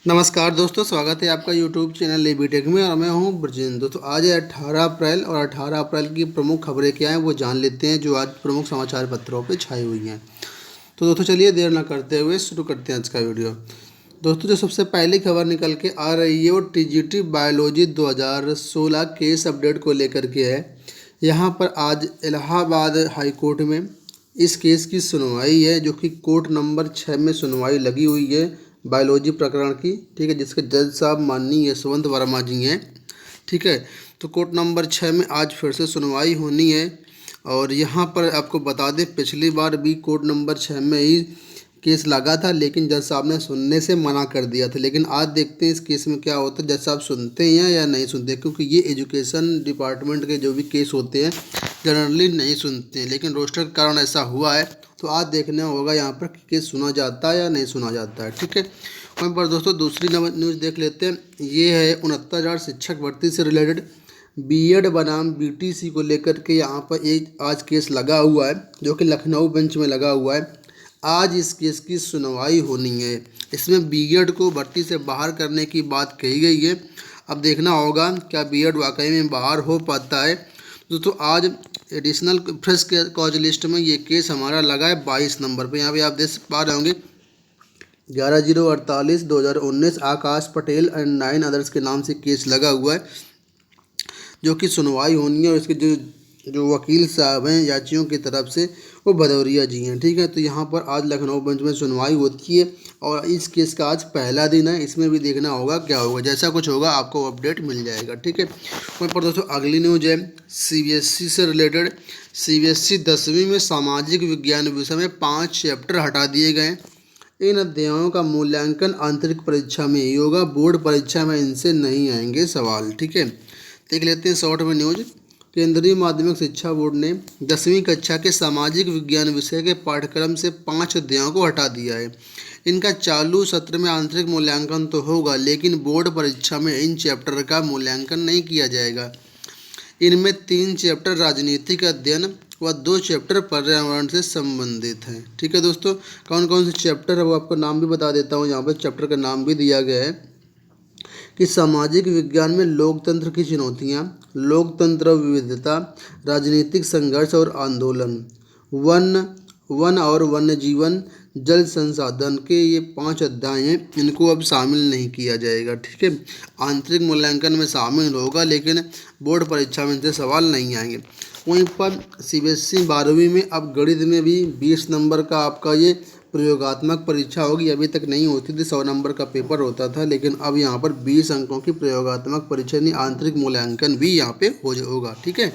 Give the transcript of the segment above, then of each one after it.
नमस्कार दोस्तों, स्वागत है आपका यूट्यूब चैनल लेबीटेक में और मैं हूं ब्रजेंद्र। दोस्तों आज है 18 अप्रैल और 18 अप्रैल की प्रमुख खबरें क्या हैं वो जान लेते हैं जो आज प्रमुख समाचार पत्रों पे छाई हुई हैं। तो दोस्तों चलिए देर ना करते हुए शुरू करते हैं आज का वीडियो। दोस्तों जो सबसे पहली खबर निकल के आ रही है वो टीजीटी बायोलॉजी 2016 केस अपडेट को लेकर के है। यहाँ पर आज इलाहाबाद हाई कोर्ट में इस केस की सुनवाई है, जो कि कोर्ट नंबर 6 में सुनवाई लगी हुई है बायोलॉजी प्रकरण की। ठीक है, जिसके जज साहब माननीय यशवंत वर्मा जी हैं। ठीक है, तो कोर्ट नंबर 6 में आज फिर से सुनवाई होनी है। और यहाँ पर आपको बता दें, पिछली बार भी कोर्ट नंबर 6 में ही केस लगा था, लेकिन जज साहब ने सुनने से मना कर दिया था। लेकिन आज देखते हैं इस केस में क्या होता है, जज साहब सुनते हैं या नहीं सुनते, क्योंकि ये एजुकेशन डिपार्टमेंट के जो भी केस होते हैं जनरली नहीं सुनते हैं, लेकिन रोस्टर के कारण ऐसा हुआ है। तो आज देखना होगा यहाँ पर केस सुना जाता है या नहीं सुना जाता है। ठीक है, वहीं पर दोस्तों दूसरी न्यूज़ देख लेते हैं। ये है 69,000 शिक्षक भर्ती से रिलेटेड बीएड बनाम बीटीसी को लेकर के यहाँ पर एक आज केस लगा हुआ है, जो कि लखनऊ बेंच में लगा हुआ है। आज इस केस की सुनवाई होनी है। इसमें बीएड को भर्ती से बाहर करने की बात कही गई है। अब देखना होगा क्या बीएड वाकई में बाहर हो पाता है। दोस्तों आज एडिशनल फ्रेश कॉज लिस्ट में ये केस हमारा लगा है 22 नंबर पे। यहाँ पे आप देख पा रहे होंगे 11/0/48/2019 आकाश पटेल एंड 9 अदर्स के नाम से केस लगा हुआ है, जो कि सुनवाई होनी है। और इसके जो वकील साहब हैं याचियों की तरफ से वो भदौरिया जी हैं। ठीक है, तो यहाँ पर आज लखनऊ बेंच में सुनवाई होती है और इस केस का आज पहला दिन है। इसमें भी देखना होगा क्या होगा, जैसा कुछ होगा आपको अपडेट मिल जाएगा। ठीक है, वहीं पर दोस्तों अगली न्यूज है सीबीएसई से रिलेटेड। सीबीएसई 10वीं में सामाजिक विज्ञान विषय में 5 चैप्टर हटा दिए गए। इन अध्यायों का मूल्यांकन आंतरिक परीक्षा में ही होगा, बोर्ड परीक्षा में इनसे नहीं आएंगे सवाल। ठीक है, देख लेते हैं शॉर्ट में न्यूज। केंद्रीय माध्यमिक शिक्षा बोर्ड ने 10वीं कक्षा के सामाजिक विज्ञान विषय के पाठ्यक्रम से 5 अध्यायों को हटा दिया है। इनका चालू सत्र में आंतरिक मूल्यांकन तो होगा, लेकिन बोर्ड परीक्षा में इन चैप्टर का मूल्यांकन नहीं किया जाएगा। इनमें 3 चैप्टर राजनीतिक अध्ययन व 2 चैप्टर पर्यावरण से संबंधित हैं। ठीक है दोस्तों, कौन कौन से चैप्टर है वो आपको नाम भी बता देता हूँ। यहाँ पर चैप्टर का नाम भी दिया गया है कि सामाजिक विज्ञान में लोकतंत्र की चुनौतियाँ, लोकतंत्र विविधता, राजनीतिक संघर्ष और आंदोलन, वन और वन्य जीवन, जल संसाधन के ये 5 अध्याय हैं। इनको अब शामिल नहीं किया जाएगा। ठीक है, आंतरिक मूल्यांकन में शामिल होगा, लेकिन बोर्ड परीक्षा में इनसे सवाल नहीं आएंगे। वहीं पर सीबीएसई 12वीं में अब गणित में भी 20 नंबर का आपका ये प्रयोगात्मक परीक्षा होगी। अभी तक नहीं होती थी, 100 नंबर का पेपर होता था, लेकिन अब यहाँ पर 20 अंकों की प्रयोगात्मक परीक्षा यानी आंतरिक मूल्यांकन भी यहाँ पे होगा। ठीक है,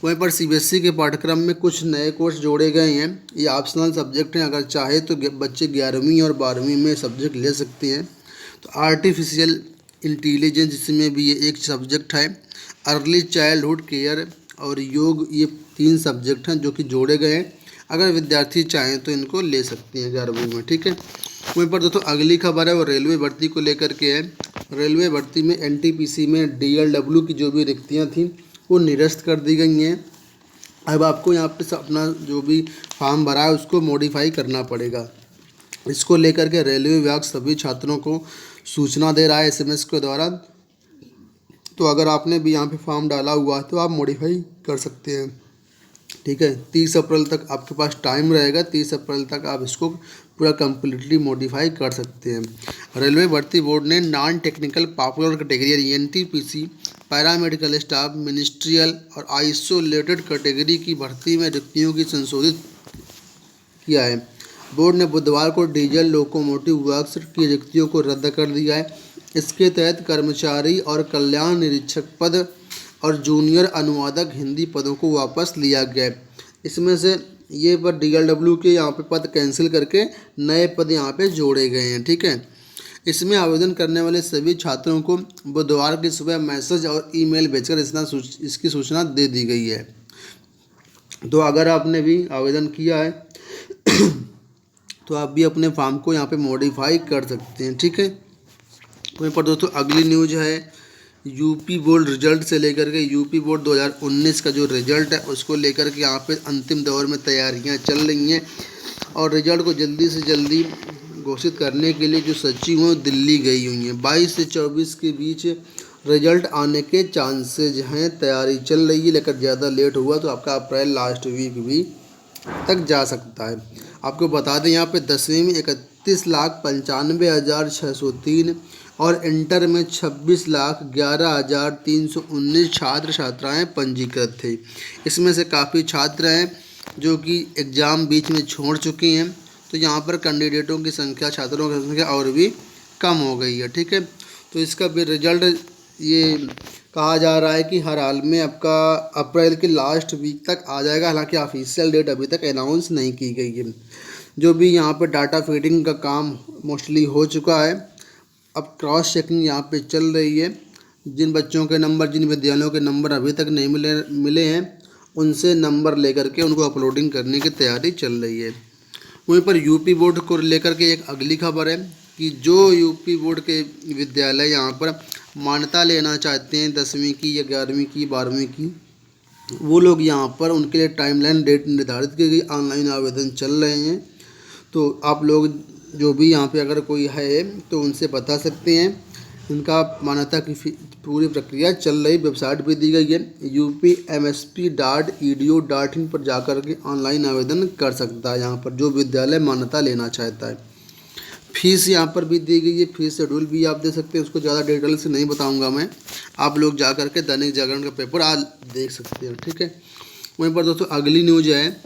वहीं पर सीबीएसई के पाठ्यक्रम में कुछ नए कोर्स जोड़े गए हैं। ये ऑप्शनल सब्जेक्ट हैं, अगर चाहे तो बच्चे 11वीं और 12वीं में सब्जेक्ट ले सकते हैं। तो आर्टिफिशियल इंटेलिजेंस इसमें भी ये एक सब्जेक्ट है। अर्ली चाइल्डहुड केयर और योग, ये 3 सब्जेक्ट हैं जो कि जोड़े गए हैं। अगर विद्यार्थी चाहें तो इनको ले सकते हैं 11वीं में। ठीक है, वहीं पर दोस्तों अगली खबर है वो रेलवे भर्ती को लेकर के है। रेलवे भर्ती में एनटीपीसी में डीएलडब्ल्यू की जो भी रिक्तियाँ थीं वो निरस्त कर दी गई हैं। अब आपको यहाँ पे अपना जो भी फॉर्म भरा है उसको मॉडिफाई करना पड़ेगा। इसको लेकर के रेलवे विभाग सभी छात्रों को सूचना दे रहा है एसएमएस के द्वारा। तो अगर आपने भी यहाँ पे फॉर्म डाला हुआ है तो आप मॉडिफाई कर सकते हैं। ठीक है, 30 अप्रैल तक आपके पास टाइम रहेगा। 30 अप्रैल तक आप इसको पूरा कम्प्लीटली मॉडिफाई कर सकते हैं। रेलवे भर्ती बोर्ड ने non technical popular category NTPC, paramedical staff, ministerial और आइसोलेटेड कैटेगरी की भर्ती में रिक्तियों की संशोधित किया है। बोर्ड ने बुधवार को डीजल लोकोमोटिव वर्क्स की रिक्तियों को रद्द कर दिया है। इसके तहत कर्मचारी और कल्याण निरीक्षक पद और जूनियर अनुवादक हिंदी पदों को वापस लिया गया है। इसमें से ये पर डीएलडब्ल्यू के यहाँ पे पद कैंसिल करके नए पद यहाँ पे जोड़े गए हैं। ठीक है, इसमें आवेदन करने वाले सभी छात्रों को बुधवार की सुबह मैसेज और ईमेल भेजकर इसकी सूचना दे दी गई है। तो अगर आपने भी आवेदन किया है तो आप भी अपने फॉर्म को यहाँ पे मॉडिफाई कर सकते हैं। ठीक है, वहीं पर दोस्तों अगली न्यूज है यूपी बोर्ड रिजल्ट से लेकर के यूपी बोर्ड 2019 का जो रिजल्ट है उसको लेकर के यहाँ पे अंतिम दौर में तैयारियाँ चल रही हैं और रिजल्ट को जल्दी से जल्दी घोषित करने के लिए जो सचिव हैं दिल्ली गई हुई हैं। 22 से 24 के बीच रिजल्ट आने के चांसेज हैं। तैयारी चल रही है, लेकिन ज़्यादा लेट हुआ तो आपका अप्रैल लास्ट वीक भी तक जा सकता है। आपको बता दें यहाँ पे 10वीं में 31,95,603 और इंटर में 26,11,319 छात्र छात्राएँ पंजीकृत थे। इसमें से काफ़ी छात्र हैं जो कि एग्ज़ाम बीच में छोड़ चुके हैं, तो यहाँ पर कैंडिडेटों की संख्या, छात्रों की संख्या और भी कम हो गई है। ठीक है, तो इसका भी रिजल्ट ये कहा जा रहा है कि हर हाल में आपका अप्रैल के लास्ट वीक तक आ जाएगा। हालांकि ऑफिशियल डेट अभी तक अनाउंस नहीं की गई है। जो भी यहाँ पर डाटा फीडिंग का काम मोस्टली हो चुका है, अब क्रॉस चेकिंग यहाँ पे चल रही है। जिन बच्चों के नंबर, जिन विद्यालयों के नंबर अभी तक नहीं मिले हैं, उनसे नंबर लेकर के उनको अपलोडिंग करने की तैयारी चल रही है। वहीं पर यूपी बोर्ड को लेकर के एक अगली खबर है कि जो यूपी बोर्ड के विद्यालय यहाँ पर मान्यता लेना चाहते हैं 10वीं की या 11वीं की, 12वीं की, वो लोग यहाँ पर उनके लिए टाइमलाइन डेट निर्धारित की गई, ऑनलाइन आवेदन चल रहे हैं। तो आप लोग जो भी यहाँ पे अगर कोई है तो उनसे बता सकते हैं। इनका मान्यता की पूरी प्रक्रिया चल रही, वेबसाइट भी दी गई है, upmsp.edu.in पर जाकर के ऑनलाइन आवेदन कर सकता है यहाँ पर जो विद्यालय मान्यता लेना चाहता है। फीस यहाँ पर भी दी गई है, फीस शेड्यूल भी आप दे सकते हैं, उसको ज़्यादा डिटेल से नहीं बताऊंगा मैं, आप लोग जा कर के दैनिक जागरण का पेपर आज देख सकते हैं। ठीक है, वहीं पर दोस्तों अगली न्यूज है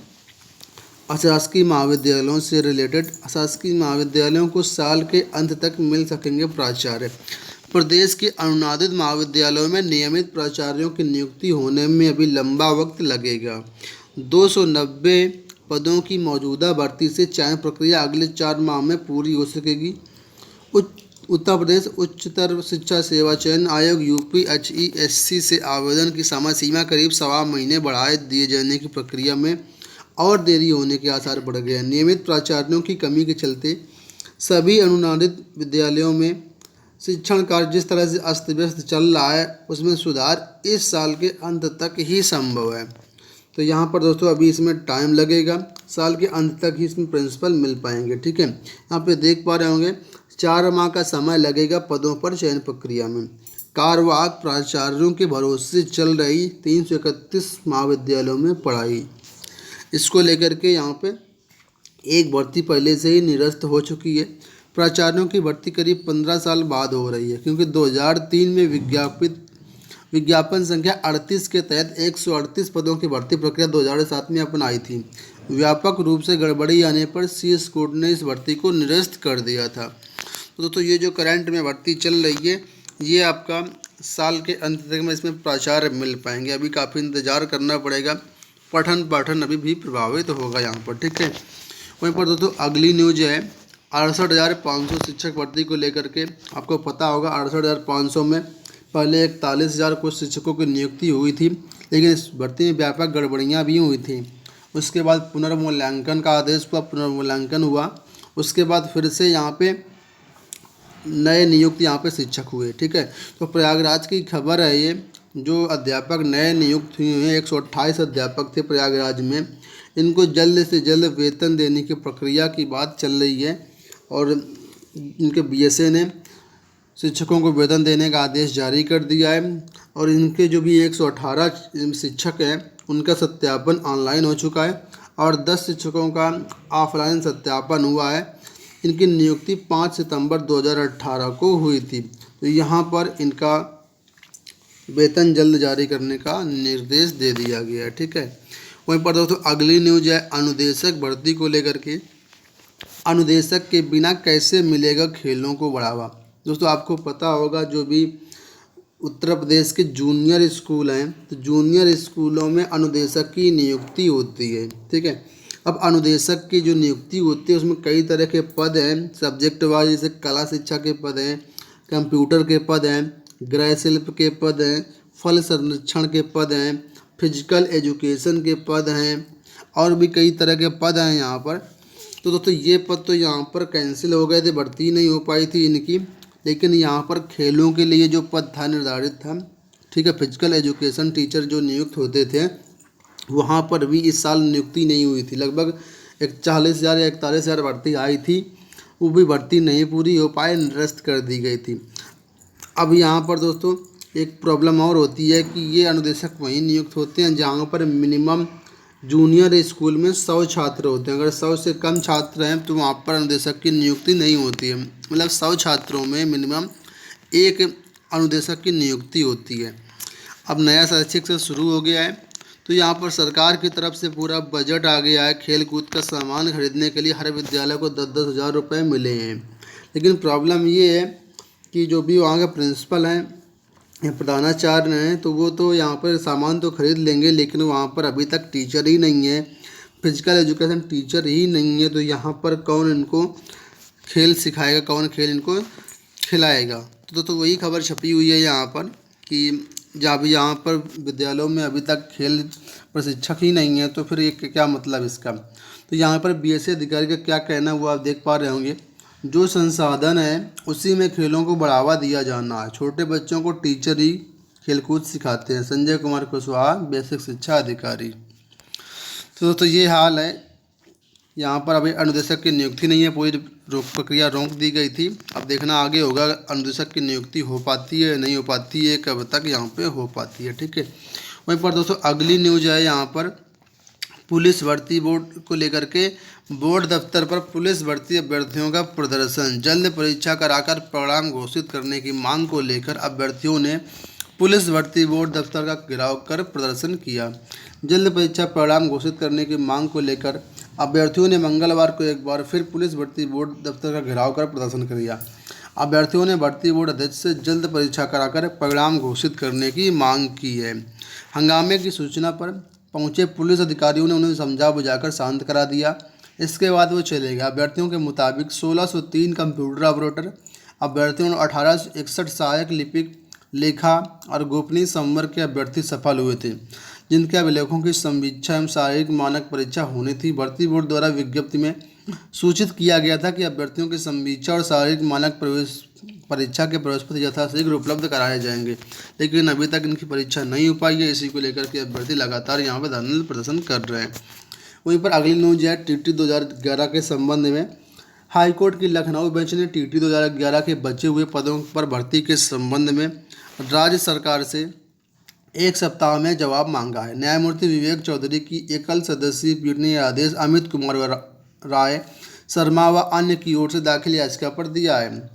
अशासकीय महाविद्यालयों से रिलेटेड। अशासकीय महाविद्यालयों को साल के अंत तक मिल सकेंगे प्राचार्य। प्रदेश के अनुदानित महाविद्यालयों में नियमित प्राचार्यों की नियुक्ति होने में अभी लंबा वक्त लगेगा। 290 पदों की मौजूदा भर्ती से चयन प्रक्रिया अगले 4 माह में पूरी हो सकेगी। उत्तर प्रदेश उच्चतर शिक्षा सेवा चयन आयोग UPHESC से आवेदन की समय सीमा करीब 1.25 महीने बढ़ाए दिए जाने की प्रक्रिया में और देरी होने के आसार बढ़ गए हैं। नियमित प्राचार्यों की कमी के चलते सभी अनुदानित विद्यालयों में शिक्षण कार्य जिस तरह से अस्त व्यस्त चल रहा है, उसमें सुधार इस साल के अंत तक ही संभव है। तो यहाँ पर दोस्तों अभी इसमें टाइम लगेगा, साल के अंत तक ही इसमें प्रिंसिपल मिल पाएंगे। ठीक है, यहाँ पे देख पा रहे होंगे 4 माह का समय लगेगा पदों पर चयन प्रक्रिया में। कार्यवाहक प्राचार्यों के भरोसे चल रही 331 महाविद्यालयों में पढ़ाई, इसको लेकर के यहाँ पे एक भर्ती पहले से ही निरस्त हो चुकी है। प्राचार्यों की भर्ती करीब 15 साल बाद हो रही है, क्योंकि 2003 में विज्ञापन संख्या 38 के तहत 138 पदों की भर्ती प्रक्रिया 2007 में अपनाई थी। व्यापक रूप से गड़बड़ी आने पर CS कोर्ट ने इस भर्ती को निरस्त कर दिया था। तो दोस्तों ये जो करंट में भर्ती चल रही है, ये आपका साल के अंत तक में इसमें प्राचार्य मिल पाएंगे। अभी काफ़ी इंतज़ार करना पड़ेगा, पठन पाठन अभी भी प्रभावित होगा यहाँ पर। ठीक है, वहीं पर दोस्तों अगली न्यूज है 68,500 शिक्षक भर्ती को लेकर के। आपको पता होगा 68,500 में पहले 41,000 कुछ शिक्षकों की नियुक्ति हुई थी, लेकिन इस भर्ती में व्यापक गड़बड़ियाँ भी हुई थी। उसके बाद पुनर्मूल्यांकन का आदेश हुआ, पुनर्मूल्यांकन हुआ, उसके बाद फिर से यहाँ पे नए नियुक्त यहाँ पे शिक्षक हुए। ठीक है, तो प्रयागराज की खबर है ये, जो अध्यापक नए नियुक्त हुए हैं 128 अध्यापक थे प्रयागराज में, इनको जल्द से जल्द वेतन देने की प्रक्रिया की बात चल रही है और इनके BSA ने शिक्षकों को वेतन देने का आदेश जारी कर दिया है। और इनके जो भी 118 शिक्षक हैं उनका सत्यापन ऑनलाइन हो चुका है और 10 शिक्षकों का ऑफलाइन सत्यापन हुआ है। इनकी नियुक्ति 5 सितंबर 2018 को हुई थी। तो यहाँ पर इनका वेतन जल्द जारी करने का निर्देश दे दिया गया है। ठीक है, वहीं पर दोस्तों अगली न्यूज है अनुदेशक भर्ती को लेकर के। अनुदेशक के बिना कैसे मिलेगा खेलों को बढ़ावा। दोस्तों आपको पता होगा जो भी उत्तर प्रदेश के जूनियर स्कूल हैं, तो जूनियर स्कूलों में अनुदेशक की नियुक्ति होती है। ठीक है, अब अनुदेशक की जो नियुक्ति होती है उसमें कई तरह के पद हैं, सब्जेक्ट वाइज, जैसे कला शिक्षा के पद हैं, कंप्यूटर के पद हैं, गृह शिल्प के पद हैं, फल संरक्षण के पद हैं, फिजिकल एजुकेशन के पद हैं और भी कई तरह के पद हैं यहाँ पर। तो दोस्तों ये पद तो यहाँ पर कैंसिल हो गए थे, भर्ती नहीं हो पाई थी इनकी, लेकिन यहाँ पर खेलों के लिए जो पद था निर्धारित था, ठीक है, फिजिकल एजुकेशन टीचर जो नियुक्त होते थे वहाँ पर भी इस साल नियुक्ति नहीं हुई थी। लगभग 40,000 या 41,000 भर्ती आई थी वो भी भर्ती नहीं पूरी हो पाए, निरस्त कर दी गई थी। अब यहाँ पर दोस्तों एक प्रॉब्लम और होती है कि ये अनुदेशक वहीं नियुक्त होते हैं जहाँ पर मिनिमम जूनियर स्कूल में 100 छात्र होते हैं। अगर 100 से कम छात्र हैं तो वहाँ पर अनुदेशक की नियुक्ति नहीं होती है। मतलब 100 छात्रों में मिनिमम एक अनुदेशक की नियुक्ति होती है। अब नया शैक्षिक सत्र शुरू हो गया है तो यहाँ पर सरकार की तरफ से पूरा बजट आ गया है। खेल कूद का सामान खरीदने के लिए हर विद्यालय को 10-10 हज़ार रुपये मिले हैं। लेकिन प्रॉब्लम ये है कि जो भी वहाँ के प्रिंसिपल हैं या प्रधानाचार्य हैं तो वो तो यहाँ पर सामान तो खरीद लेंगे, लेकिन वहाँ पर अभी तक टीचर ही नहीं है, फिजिकल एजुकेशन टीचर ही नहीं है। तो यहाँ पर कौन इनको खेल सिखाएगा, कौन खेल इनको खिलाएगा। तो वही खबर छपी हुई है यहाँ पर कि जब यहाँ पर विद्यालयों में अभी तक खेल प्रशिक्षक ही नहीं है तो फिर ये क्या मतलब इसका। तो यहाँ पर बीएससी अधिकारी का क्या कहना हुआ आप देख पा रहे होंगे, जो संसाधन है उसी में खेलों को बढ़ावा दिया जाना है। छोटे बच्चों को टीचर ही खेलकूद सिखाते हैं। संजय कुमार कुशवाहा, बेसिक शिक्षा अधिकारी। तो ये हाल है। यहाँ पर अभी अनुदेशक की नियुक्ति नहीं है, पूरी प्रक्रिया रोक दी गई थी। अब देखना आगे होगा अनुदेशक की नियुक्ति हो पाती है नहीं हो पाती है, कब तक यहाँ पे हो पाती है। ठीक है। वहीं पर दोस्तों अगली न्यूज़ है यहाँ पर पुलिस भर्ती बोर्ड को लेकर के। बोर्ड दफ्तर पर पुलिस भर्ती अभ्यर्थियों का प्रदर्शन। जल्द परीक्षा कराकर परिणाम घोषित करने की मांग को लेकर अभ्यर्थियों ने पुलिस भर्ती बोर्ड दफ्तर का घेराव कर प्रदर्शन किया। जल्द परीक्षा परिणाम घोषित करने की मांग को लेकर अभ्यर्थियों ने मंगलवार को एक बार फिर पुलिस भर्ती बोर्ड दफ्तर का घेराव कर प्रदर्शन किया। अभ्यर्थियों ने भर्ती बोर्ड अध्यक्ष से जल्द परीक्षा कराकर परिणाम घोषित करने की मांग की है। हंगामे की सूचना पर पहुंचे पुलिस अधिकारियों ने उन्हें समझा बुझाकर शांत करा दिया। इसके बाद वो चले गए। अभ्यर्थियों के मुताबिक 1603 कंप्यूटर ऑपरेटर, अभ्यर्थियों 1861 सहायक लिपिक, लेखा और गोपनीय संवर्ग के अभ्यर्थी सफल हुए थे, जिनके अभिलेखों की संवीक्षा एवं शारीरिक मानक परीक्षा होनी थी। भर्ती बोर्ड द्वारा विज्ञप्ति में सूचित किया गया था कि अभ्यर्थियों की संवीक्षा और शारीरिक मानक प्रवेश परीक्षा के प्रवेश पत्र यथाशीघ्र उपलब्ध कराए जाएंगे, लेकिन अभी तक इनकी परीक्षा नहीं हो पाई है। इसी को लेकर के अभ्यर्थी लगातार यहाँ पर धरना प्रदर्शन कर रहे हैं। वहीं पर अगली न्यूज है टीटी 2011 के संबंध में। हाईकोर्ट की लखनऊ बेंच ने टीटी 2011 के बचे हुए पदों पर भर्ती के संबंध में राज्य सरकार से एक सप्ताह में जवाब मांगा है। न्यायमूर्ति विवेक चौधरी की एकल सदस्यीय पीठ ने यह आदेश अमित कुमार राय शर्मा व अन्य की ओर से दाखिल याचिका पर दिया है।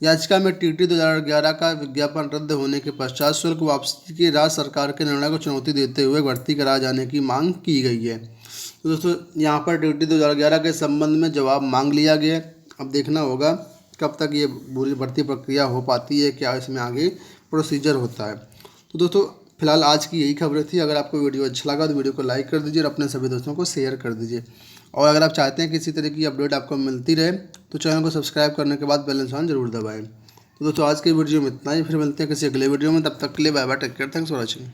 याचिका में टीटी 2011 का विज्ञापन रद्द होने के पश्चात शुल्क वापसी के राज्य सरकार के निर्णय को चुनौती देते हुए भर्ती कराए जाने की मांग की गई है। तो दोस्तों यहाँ पर टीटी 2011 के संबंध में जवाब मांग लिया गया। अब देखना होगा कब तक ये पूरी भर्ती प्रक्रिया हो पाती है, क्या इसमें आगे प्रोसीजर होता है। तो दोस्तों फिलहाल आज की यही खबरें थी। अगर आपको वीडियो अच्छा लगा तो वीडियो को लाइक कर दीजिए और अपने सभी दोस्तों को शेयर कर दीजिए। और अगर आप चाहते हैं कि इसी तरह की अपडेट आपको मिलती रहे तो चैनल को सब्सक्राइब करने के बाद बेल निशान जरूर दबाएं। तो दोस्तों आज के वीडियो में इतना ही, फिर मिलते हैं किसी अगले वीडियो में। तब तक के लिए bye bye, take care, thanks for watching.